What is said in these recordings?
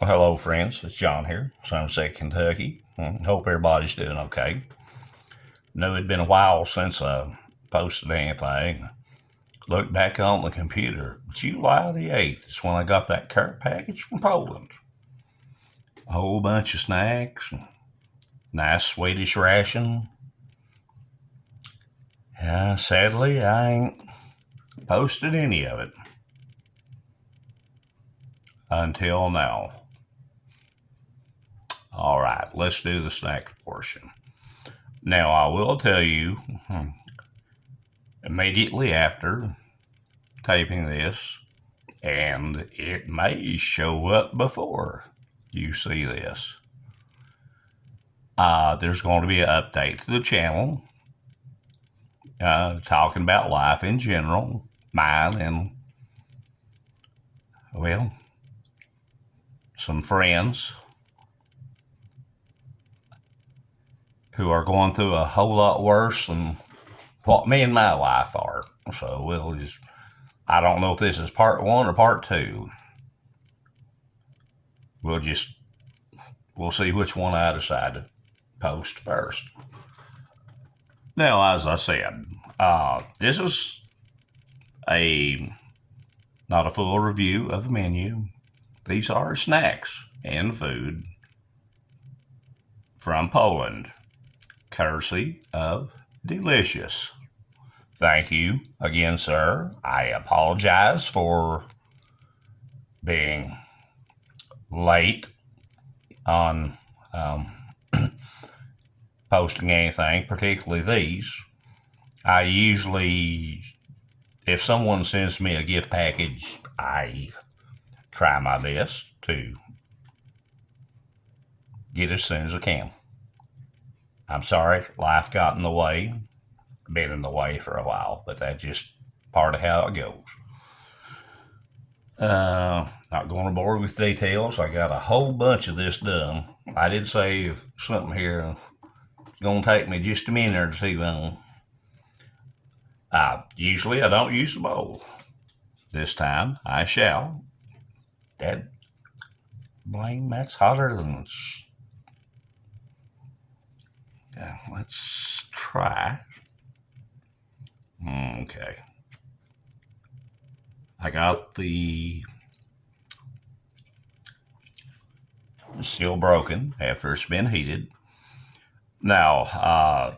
Well, hello, friends. It's John here, Somerset, Kentucky. Hope everybody's doing okay. Know it'd been a while since I posted anything. Look back on the computer. July the 8th is when I got that care package from Poland. A whole bunch of snacks, nice Swedish ration. Sadly, I ain't posted any of it until now. All right, let's do the snack portion. Now, I will tell you, immediately after taping this, and it may show up before you see this. There's going to be an update to the channel talking about life in general, mine, and, well, some friends who are going through a whole lot worse than what me and my wife are. So I don't know if this is part one or part two. We'll see which one I decide to post first. Now, as I said, this is not a full review of the menu. These are snacks and food from Poland, courtesy of Delicious. Thank you again, sir. I apologize for being late on posting anything, particularly these. I usually, if someone sends me a gift package, I try my best to get as soon as I can. I'm sorry, life got in the way. Been in the way for a while, but that's just part of how it goes. Not going to bore with details. I got a whole bunch of this done. I did save something here. It's going to take me just a minute or two. Usually I don't use the bowl. This time I shall. That blame, that's hotter than. Let's try. Okay. I got the still broken after it's been heated. Now,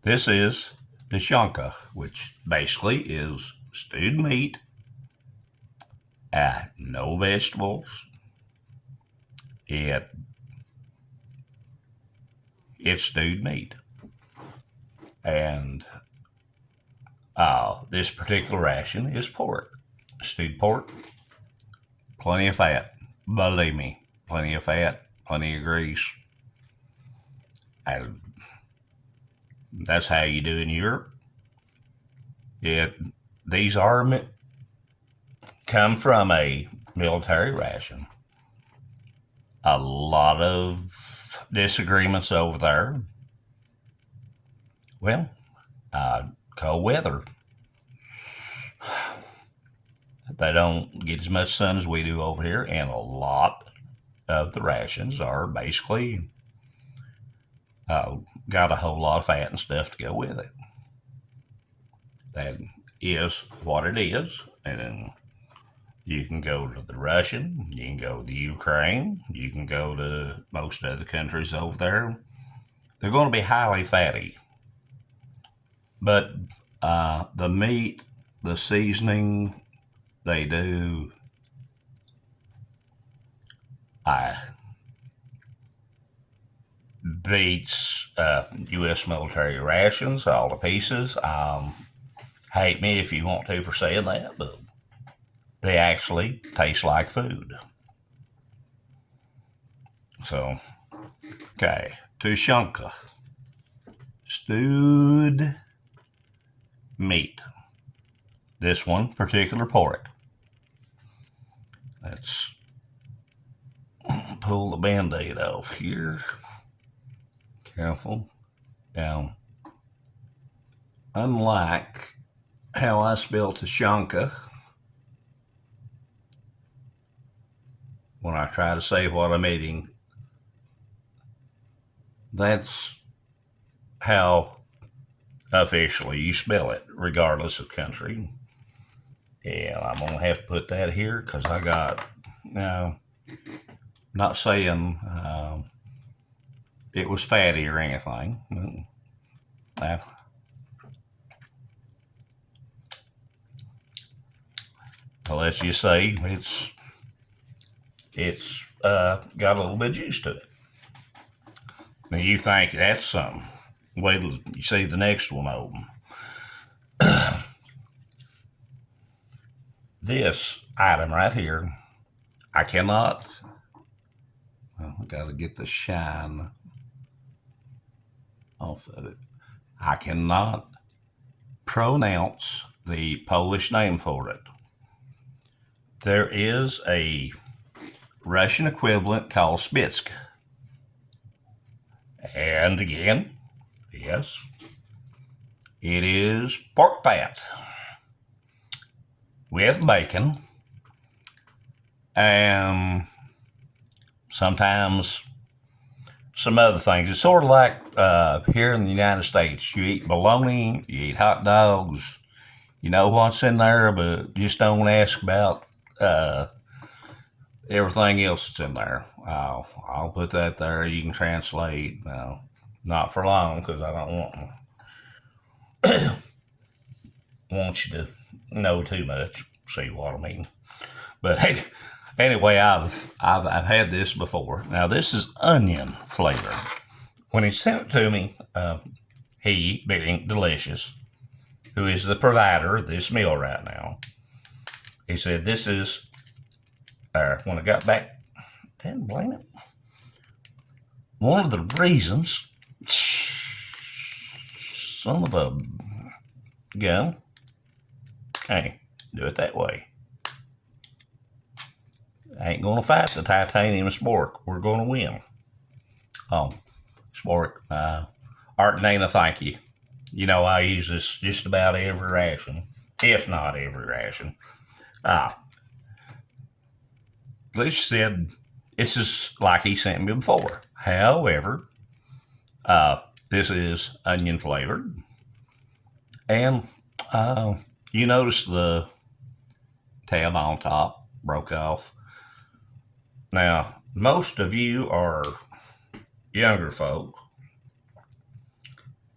this is Dyshanka, which basically is stewed meat, no vegetables. It's stewed meat. And this particular ration is pork. Stewed pork, plenty of fat. Believe me, plenty of fat, plenty of grease. And that's how you do in Europe. These come from a military ration. A lot of disagreements over there. Well, cold weather. They don't get as much sun as we do over here, and a lot of the rations are basically got a whole lot of fat and stuff to go with it. That is what it is. And then you can go to the Russian, you can go to the Ukraine, you can go to most other countries over there. They're going to be highly fatty. But the meat, the seasoning they do, beats U.S. military rations all to pieces. Hate me if you want to for saying that, but they actually taste like food. So, okay, Tushonka. Stewed meat. This one, particular pork. Let's pull the band-aid off here. Careful. Now, unlike how I spell Tushonka, when I try to say what I'm eating, that's how officially you spell it, regardless of country. Yeah, I'm going to have to put that here because I got, not saying it was fatty or anything. Let's just say it's got a little bit of juice to it. Now you think that's something. Wait till you see the next one open. This item right here, I cannot. Well, I got to get the shine off of it. I cannot pronounce the Polish name for it. There is a Russian equivalent called Spitsk. And again, yes, it is pork fat with bacon and sometimes some other things. It's sort of like here in the United States, you eat bologna, you eat hot dogs, you know what's in there, but just don't ask about everything else that's in there. I'll put that there. You can translate. Not for long because I don't want you to know too much. See what I mean? But hey, anyway, I've had this before. Now this is onion flavor. When he sent it to me, he being Delicious, who is the provider of this meal right now, he said this is. When I got back, didn't blame it. One of the reasons, son of a gun, hey, do it that way. I ain't gonna fight the titanium spork. We're gonna win. Spork, Art Dana, thank you. You know I use this just about every ration, if not every ration. Glitch said this is like he sent me before. However, this is onion flavored. And you notice the tab on top broke off. Now, most of you are younger folk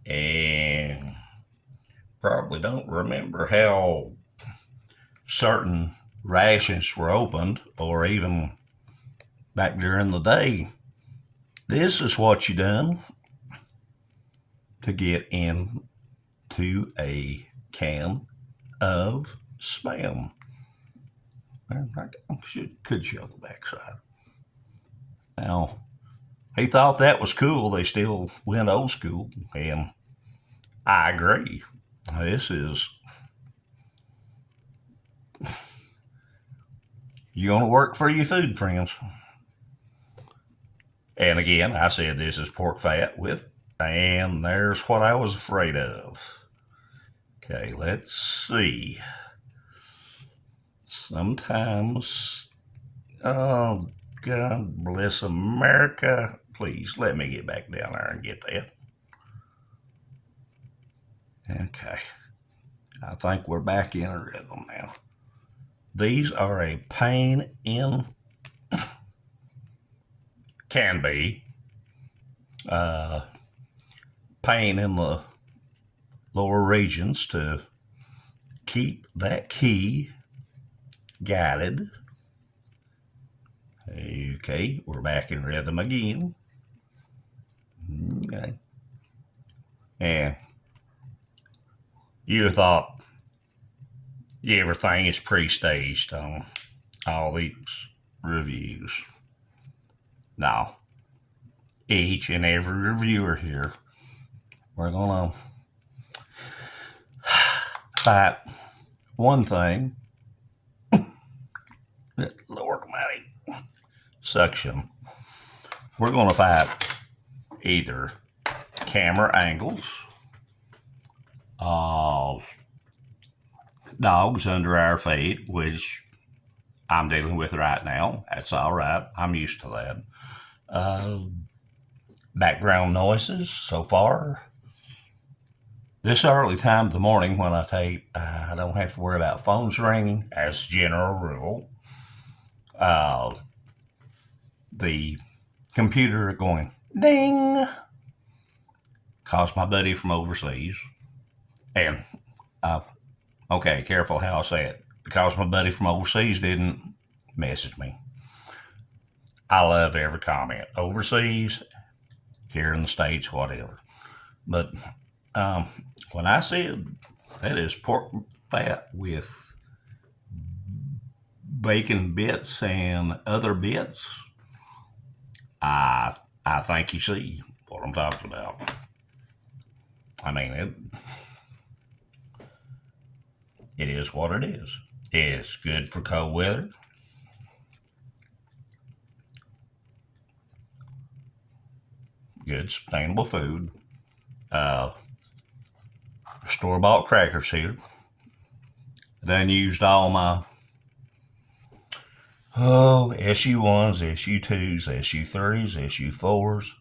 and probably don't remember how certain rations were opened, or even back during the day. This is what you done to get into a can of Spam. I could show the backside. Now, he thought that was cool. They still went old school, and I agree. This is, you're going to work for your food, friends. And again, I said this is pork fat with, and there's what I was afraid of. Okay, let's see. Sometimes, oh, God bless America. Please let me get back down there and get that. Okay. I think we're back in a rhythm now. These are a pain in, can be, pain in the lower regions to keep that key guided. Okay, we're back in rhythm again. Okay. And you thought everything is pre-staged on all these reviews. Now, each and every reviewer here, we're gonna fight one thing. Lord Almighty, suction. We're gonna fight either camera angles, dogs under our feet, which I'm dealing with right now. That's all right. I'm used to that. Uh, Background noises so far. This early time of the morning when I tape, I don't have to worry about phones ringing as general rule. The computer going ding calls my buddy from overseas. And, okay, careful how I say it. Because my buddy from overseas didn't message me. I love every comment. Overseas, here in the States, whatever. But when I said that is pork fat with bacon bits and other bits, I think you see what I'm talking about. I mean, it is what it is. It's good for cold weather. Good, sustainable food. Store-bought crackers here. Done used all my SU1s, SU2s, SU3s, SU4s,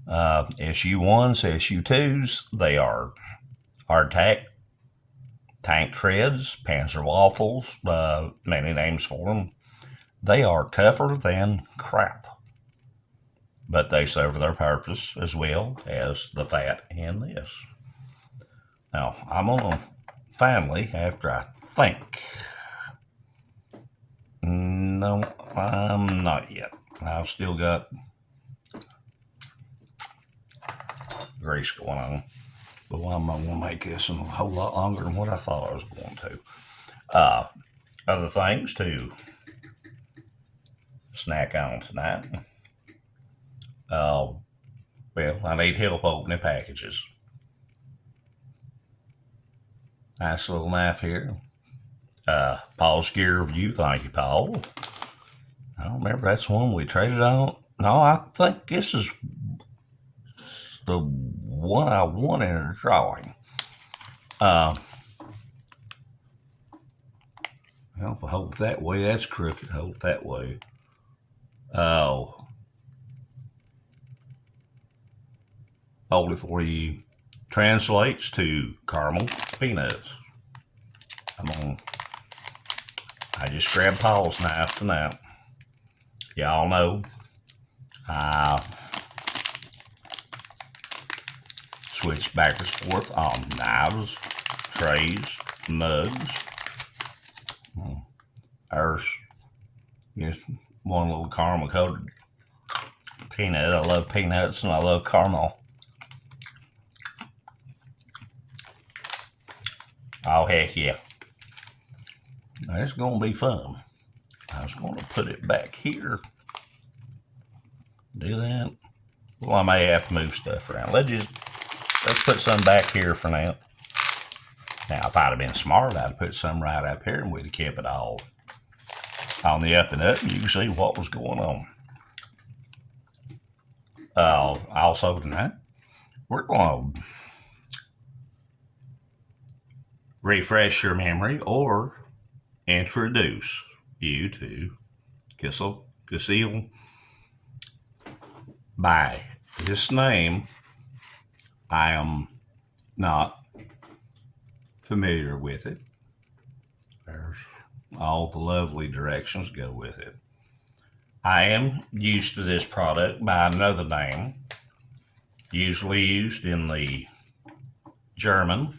SU1s, SU2s. They are hardtack, tank treads, Panzer waffles, many names for them. They are tougher than crap, but they serve their purpose as well as the fat in this. Now, I'm on a family after I think. No, I'm not yet. I've still got grease going on. But I'm going to make this a whole lot longer than what I thought I was going to. Other things to snack on tonight. Well, I need help opening packages. Nice little knife here. Paul's Gear Review. Thank you, Paul. I don't remember if that's one we traded on. No, I think this is the one I won in a drawing. Well, if I hold it that way, that's crooked. Hold it that way. Oh. Hold it for you. Translates to caramel peanuts. I just grabbed Paul's knife tonight. Y'all know I switch back and forth on knives, trays, mugs. There's just one little caramel coated peanut. I love peanuts and I love caramel. Oh, heck yeah. It's going to be fun. I was going to put it back here. Do that. Well, I may have to move stuff around. Let's put some back here for now. Now, if I'd have been smart, I'd have put some right up here and we'd have kept it all on the up and up. You can see what was going on. Also tonight, we're going to refresh your memory or introduce you to Kissel by this name. I am not familiar with it. There's all the lovely directions go with it. I am used to this product by another name, usually used in the German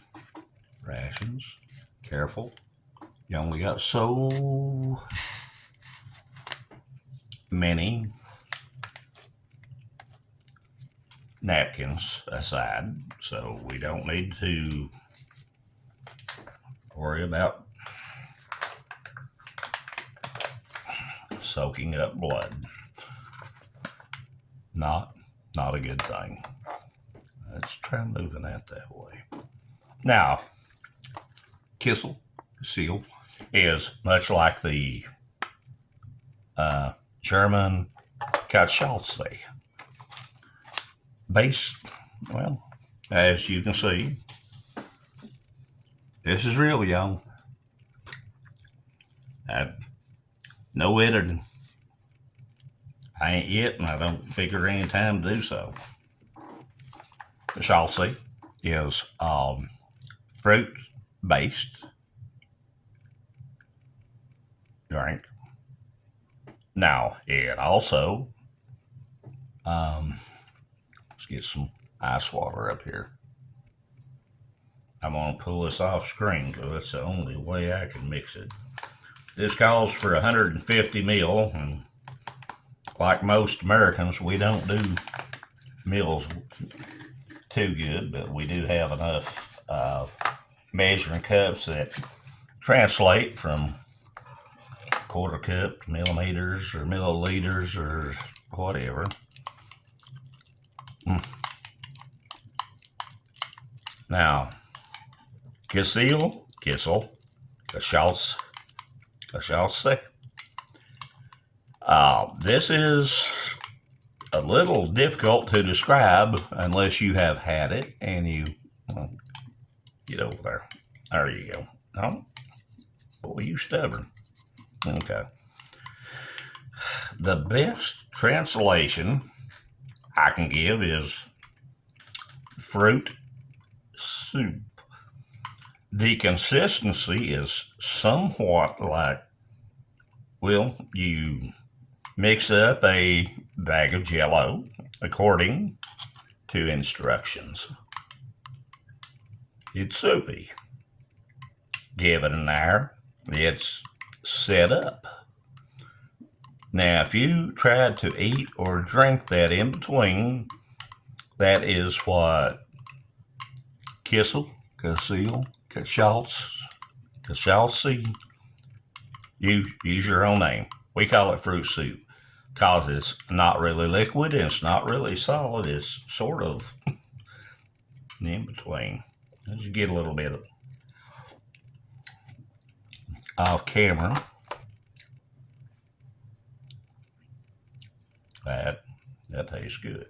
rations. Careful. You only got so many napkins aside, so we don't need to worry about soaking up blood. Not a good thing. Let's try moving that way. Now, Kissel Seal is much like the German Katschalze. Base, well, as you can see, this is real young. no editing. I ain't yet, and I don't figure any time to do so. The Schaltzy is fruit-based drink. Now, it also, let's get some ice water up here. I'm going to pull this off screen because that's the only way I can mix it. This calls for 150 mil, and like most Americans, we don't do mils too good, but we do have enough measuring cups that translate from quarter cup to millimeters or milliliters or whatever. Now, Kissel, Geschaltz. This is a little difficult to describe unless you have had it and you get over there. There you go. Oh, boy, you stubborn. Okay. The best translation I can give is fruit soup. The consistency is somewhat like, well, you mix up a bag of Jell-O according to instructions. It's soupy. Give it an hour, it's set up. Now, if you tried to eat or drink that in between, that is what Geschaltz, use your own name. We call it fruit soup because it's not really liquid and it's not really solid. It's sort of in between. As you get a little bit off camera, that tastes good.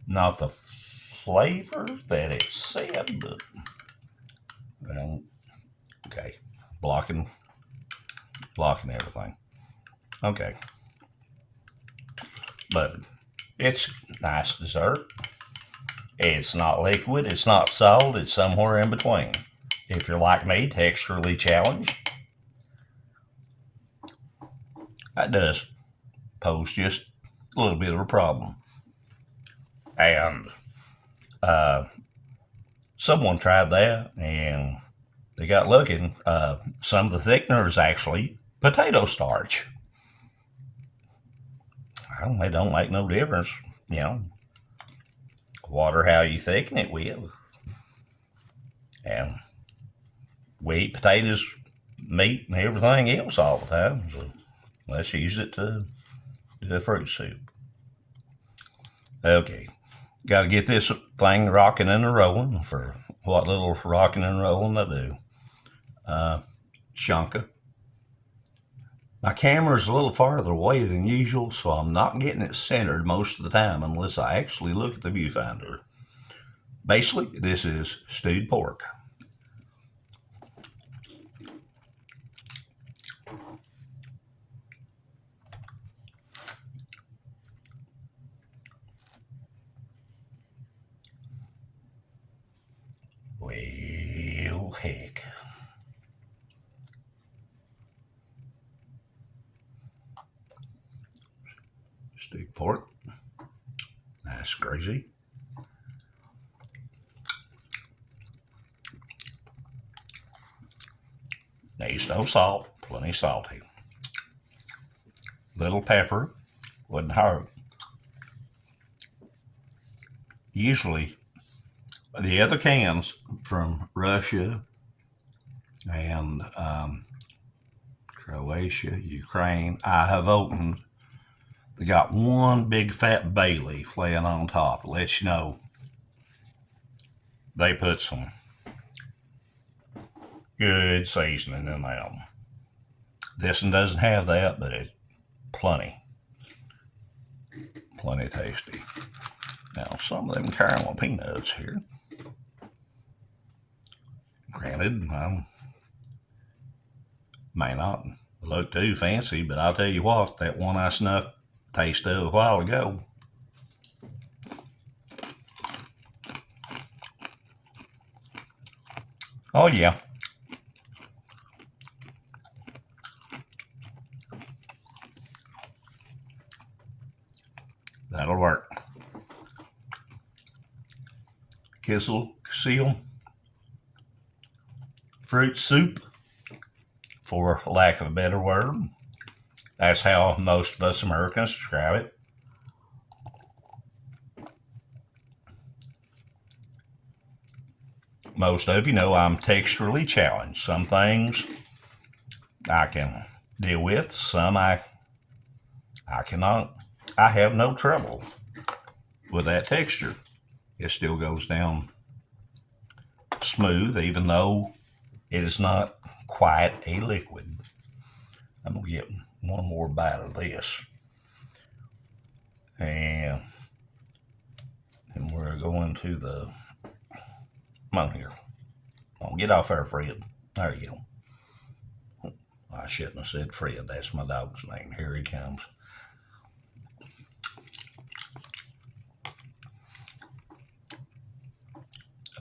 Not the flavor that it said, but well, okay, blocking everything. Okay, but it's nice dessert. It's not liquid, it's not solid, it's somewhere in between. If you're like me, texturally challenged, that does pose just a little bit of a problem. And someone tried that and they got looking. Some of the thickener is actually potato starch. It don't make no difference, water how you thicken it with. And we eat potatoes, meat, and everything else all the time. So let's use it to do a fruit soup. Okay, got to get this thing rocking and rolling for what little rocking and rolling I do. Shanka. My camera's a little farther away than usual, so I'm not getting it centered most of the time unless I actually look at the viewfinder. Basically, this is stewed pork. Well, heck. Stewed pork. Nice, greasy. Needs no salt, plenty salty. Little pepper, wouldn't hurt. Usually, the other cans from Russia and Croatia, Ukraine, I have opened. They got one big fat bay leaf laying on top. It lets you know they put some good seasoning in them. This one doesn't have that, but it's plenty tasty. Now, some of them caramel peanuts here. Granted, I'm May not look too fancy, but I'll tell you what, that one I snuck taste of a while ago. Oh yeah. That'll work. Kissel seal fruit soup, for lack of a better word. That's how most of us Americans describe it. Most of you know I'm texturally challenged. Some things I can deal with, some I cannot. I have no trouble with that texture. It still goes down smooth, even though it is not quite a liquid. I'm going to get one more bite of this. And we're going to the... Come on here. Come on, get off there, Fred. There you go. I shouldn't have said Fred. That's my dog's name. Here he comes.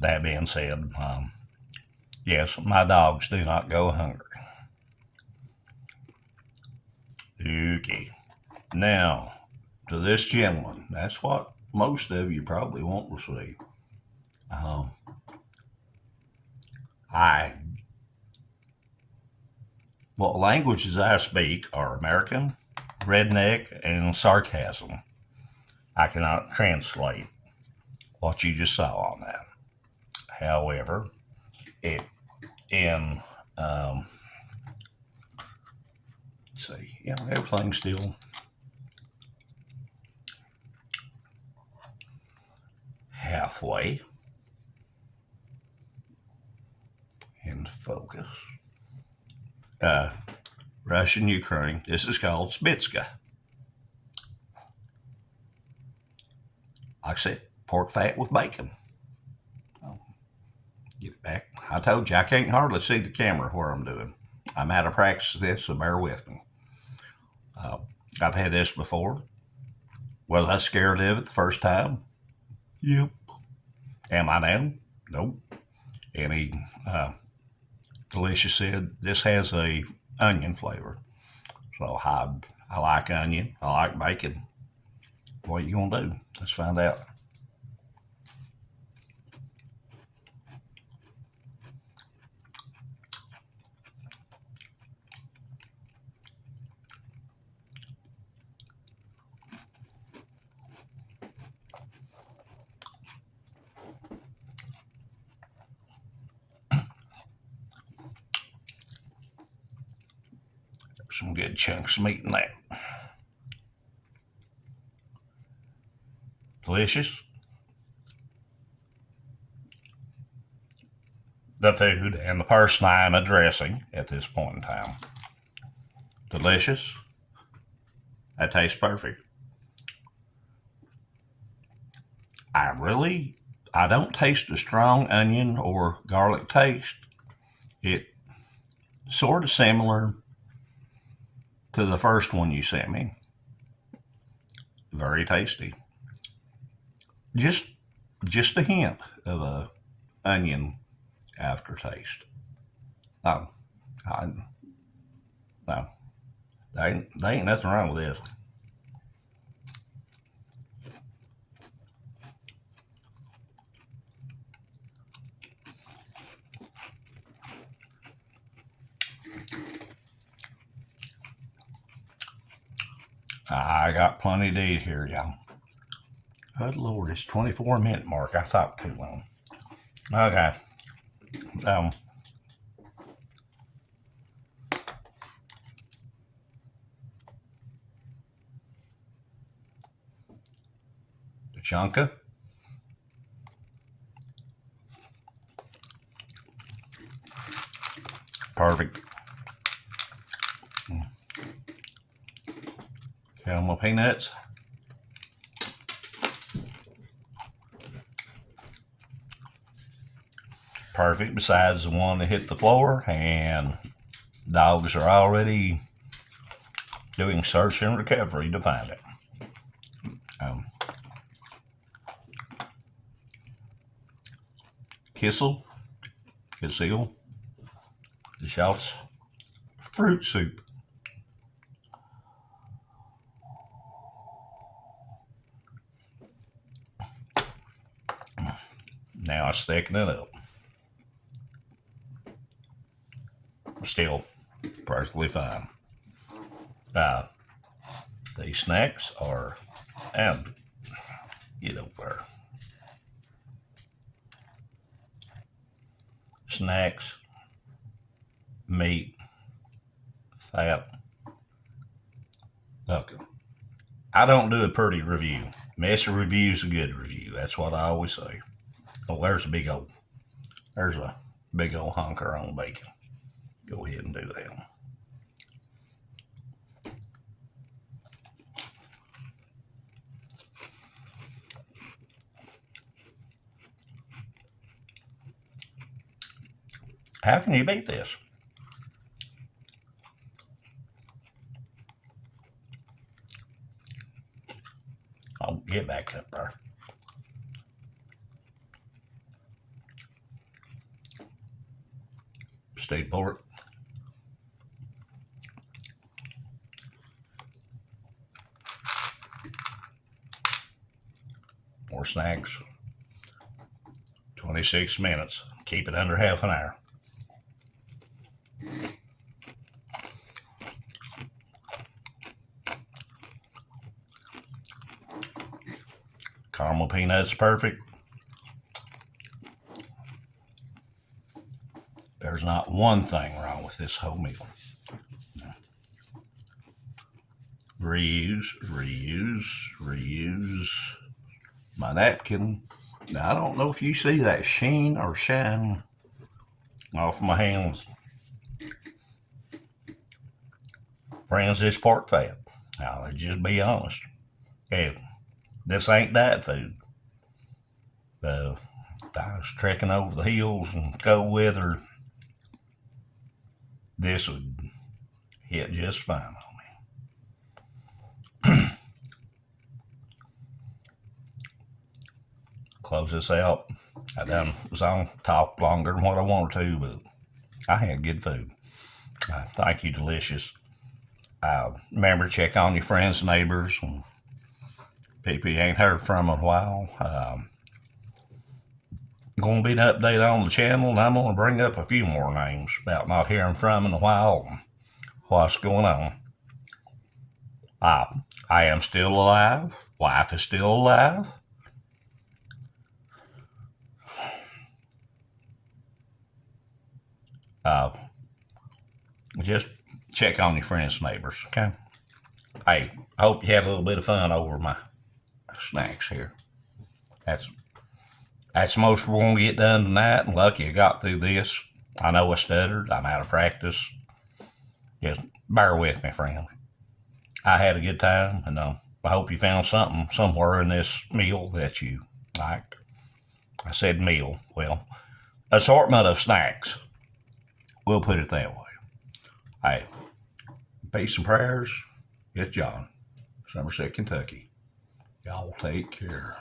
That being said, yes, my dogs do not go hungry. Okay. Now, to this gentleman, that's what most of you probably want to see. What languages I speak are American, redneck, and sarcasm. I cannot translate what you just saw on that. However, let's see, everything's still halfway in focus. Russian Ukraine. This is called Spitska. Like I said, pork fat with bacon. Get it back. I told you I can't hardly see the camera where I'm doing. I'm out of practice with this, so bear with me. I've had this before. Was I scared of it the first time? Yep. Am I now? Nope. And he, Delicious said, this has a onion flavor. So I like onion. I like bacon. What are you going to do? Let's find out. Some good chunks of meat in that. Delicious. The food and the person I am addressing at this point in time. Delicious. That tastes perfect. I don't taste a strong onion or garlic taste. It's sort of similar to the first one you sent me. Very tasty. Just a hint of a onion aftertaste. No, there ain't nothing wrong with this. I got plenty to eat here, y'all. Good Lord, it's 24-minute mark. I thought too long. Okay. The chunka. Perfect. Caramel peanuts. Perfect, besides the one that hit the floor, and Dogs are already doing search and recovery to find it. Kissel, the Schultz fruit soup. Now I'm sticking it up. Still perfectly fine. These snacks are, and get over there. Snacks, meat, fat. Look, I don't do a pretty review. Messy review's a good review. That's what I always say. Oh, there's a big old hunker on bacon. Go ahead and do that. How can you beat this? I'll get back up there. Steak pork. More snacks. 26 minutes. Keep it under half an hour. Caramel peanuts, perfect. There's not one thing wrong with this whole meal. Reuse, reuse, reuse. My napkin. Now, I don't know if you see that sheen or shine off my hands. Friends, this pork fat. Now, let's just be honest. Hey, this ain't diet food. If I was trekking over the hills in cold weather, this would hit just fine on me. Close this out. I done was on talk longer than what I wanted to, but I had good food. Thank you, Delicious. Remember, check on your friends and neighbors and people you ain't heard from in a while. Going to be an update on the channel, and I'm going to bring up a few more names about not hearing from in a while and what's going on. I am still alive. Life is still alive. Just check on your friends and neighbors, okay? Hey, I hope you had a little bit of fun over my snacks here. That's most we're going to get done tonight, and lucky I got through this. I know I stuttered. I'm out of practice. Just bear with me, friend. I had a good time, and I hope you found something somewhere in this meal that you liked. I said meal. Well, assortment of snacks. We'll put it that way. Hey, peace and prayers. It's John, Somerset, Kentucky. Y'all take care.